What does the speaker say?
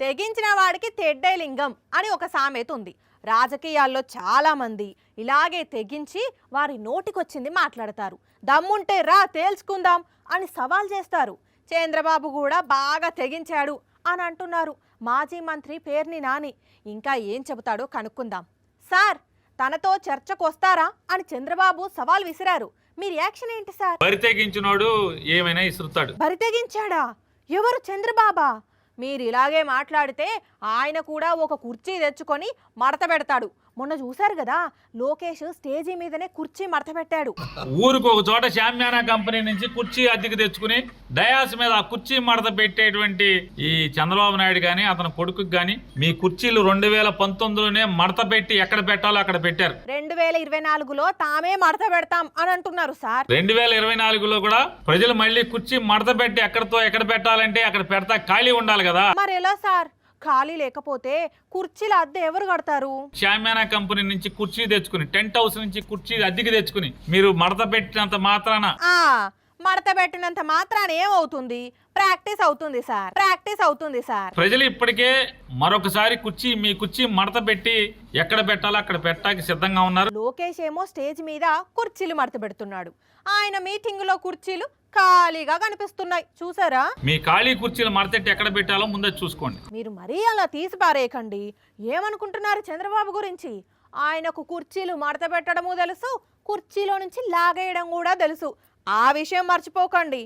తెగించిన వాడికి తెడ్డే లింగం అని ఒక సామెత ఉంది. రాజకీయాల్లో చాలా మంది ఇలాగే తెగించి వారి నోటికొచ్చింది మాట్లాడతారు. దమ్ముంటే రా తేల్చుకుందాం అని సవాల్ చేస్తారు. చంద్రబాబు కూడా బాగా తెగించాడు అని అంటున్నారు మాజీ మంత్రి పేర్ని నాని. ఇంకా ఏం చెబుతాడో కనుక్కుందాం. సార్, తనతో చర్చకు వస్తారా అని చంద్రబాబు సవాల్ విసిరారు. మీ రియాక్షన్ ఏంటి సార్? బరితెగించినోడు ఏమైనా ఇసురుతాడు. బరితెగించాడా? ఎవరు? చంద్రబాబా? మీరు ఇలాగే మాట్లాడితే ఆయన కూడా ఒక కుర్చీ తెచ్చుకొని మడత పెడతాడు. మొన్న చూశారు కదా, లోకేష్ స్టేజీ మీదనే కుర్చీ మడత పెట్టాడు. ఊరికి ఒక చోట శామ్యానా కంపెనీ నుంచి కుర్చీ అద్దెకు తెచ్చుకుని డయాస్ మీద ఆ కుర్చీ మడత పెట్టేటువంటి ఈ చంద్రబాబు నాయుడు గాని అతని కొడుకుకి గాని మీ కుర్చీలు 2019లోనే మడత పెట్టి ఎక్కడ పెట్టాలో అక్కడ పెట్టారు. 2024లో తామే మడత పెడతాం అని అంటున్నారు సార్. 2024లో కూడా ప్రజలు మళ్ళీ కుర్చీ మడత పెట్టి ఎక్కడ పెట్టాలంటే అక్కడ పెడతా ఖాళీ ఉండాలి కదా. మరి ఎలా సార్? ఖాళీ లేకపోతే కుర్చీల అద్దె ఎవరు కడతారు? శామ్యానా కంపెనీ నుంచి కుర్చీ తెచ్చుకుని, టెంట్ హౌస్ నుంచి కుర్చీ అద్దెకి తెచ్చుకుని మీరు మడత పెట్టినంత మాత్రాన మడత పెట్టినంత మాత్రాన ఏమవుతుంది? ప్రాక్టీస్ అవుతుంది సార్, ప్రాక్టీస్ అవుతుంది సార్. ప్రజలు ఇప్పటికే మరొకసారి మీ కుర్చీ మడత పెట్టి ఎక్కడ పెట్టాలో అక్కడ పెట్టడానికి సిద్ధంగా ఉన్నారు. లోకేష్ ఏమో స్టేజ్ మీద కుర్చీలు మడత పెడుతున్నాడు. ఆయన మీటింగ్ లో కుర్చీలు ఖాళీగా కనిపిస్తున్నాయి, చూసారా? మీ ఖాళీ కుర్చీలు మడతెట్టి ఎక్కడ పెట్టాలో ముందే చూసుకోండి. మీరు మరీ అలా తీసి పారేయకండి. ఏమనుకుంటున్నారు చంద్రబాబు గురించి? ఆయనకు కుర్చీలు మడత పెట్టడము తెలుసు, కుర్చీలో నుంచి లాగేయడం కూడా తెలుసు. ఆ విషయం మర్చిపోకండి.